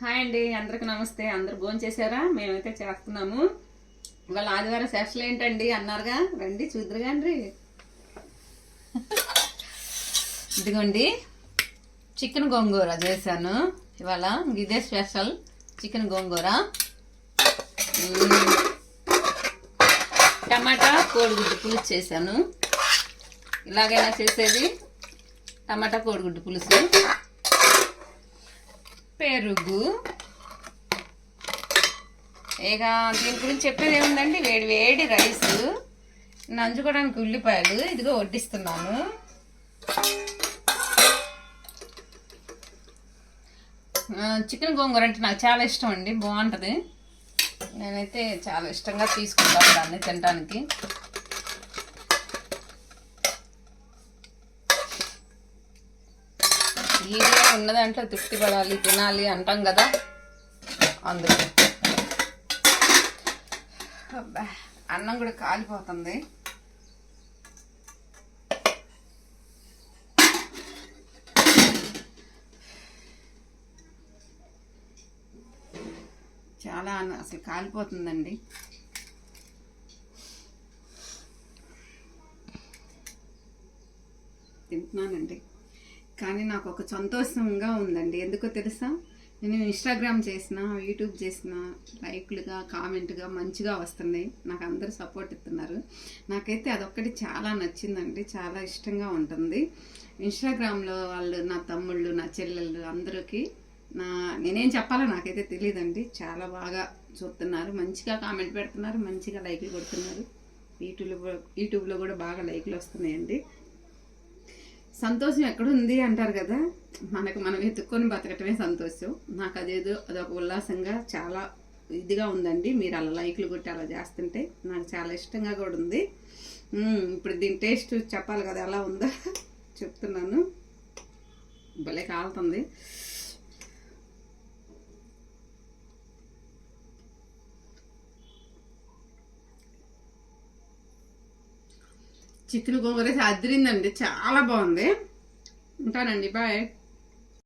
Hi అండి, అందరికి నమస్తే. అందరు భోజనం చేశారా? మేమైతే చేస్తున్నాము. ఇవాళ ఆదివారం స్పెషల్ ఏంటండి అన్నారుగా, రండి చూద్దరుగాండ్రి. ఇదిగోండి చికెన్ గోంగూర చేశాను ఇవాళ. ఇదే స్పెషల్ చికెన్ గోంగూర. టమాటా కోడిగుడ్డు పులుసు చేశాను. ఇలాగైనా చేసేది టమాటా కోడిగుడ్డు పులుసు. పెరుగు. ఇక దీని గురించి చెప్పేది ఏముందండి, వేడి వేడి రైస్, నంచుకోవడానికి ఉల్లిపాయలు ఇదిగో వడ్డిస్తున్నాను. చికెన్ గోంగూర అంటే నాకు చాలా ఇష్టం అండి, బాగుంటుంది. నేనైతే చాలా ఇష్టంగా తీసుకుంటాను దాన్ని తినడానికి. ఈజీగా ఉన్న దాంట్లో తృప్తి పడాలి, తినాలి అంటాం కదా, అందులో. అన్నం కూడా కాలిపోతుంది. చాలా అసలు కాలిపోతుందండి. తింటున్నానండి, కానీ నాకు ఒక సంతోషంగా ఉందండి. ఎందుకో తెలుసా, నేను ఇన్స్టాగ్రామ్ చేసిన, యూట్యూబ్ చేసిన, లైక్లుగా కామెంట్గా మంచిగా వస్తున్నాయి. నాకు అందరూ సపోర్ట్ ఇస్తున్నారు. నాకైతే అదొక్కటి చాలా నచ్చిందండి, చాలా ఇష్టంగా ఉంటుంది. ఇన్స్టాగ్రామ్లో వాళ్ళు, నా తమ్ముళ్ళు, నా చెల్లెళ్ళు అందరికీ నేనేం చెప్పాలో నాకైతే తెలియదండి. చాలా బాగా చూస్తున్నారు, మంచిగా కామెంట్ పెడుతున్నారు, మంచిగా లైక్లు కొడుతున్నారు. యూట్యూబ్లో కూడా బాగా లైక్లు వస్తున్నాయండి. సంతోషం ఎక్కడుంది అంటారు కదా, మనం వెతుక్కొని బతకటమే సంతోషం. నాకు అదొక ఉల్లాసంగా చాలా ఇదిగా ఉందండి. మీరు అలా లైక్లు కొట్టి అలా చేస్తుంటే నాకు చాలా ఇష్టంగా కూడా ఉంది. ఇప్పుడు దీని టేస్ట్ చెప్పాలి కదా, ఎలా ఉందో చెప్తున్నాను. భలే కాలుతుంది. చికెన్ గోంగూర అదిరిందండి, చాలా బాగుంది. ఉంటానండి, బాయ్.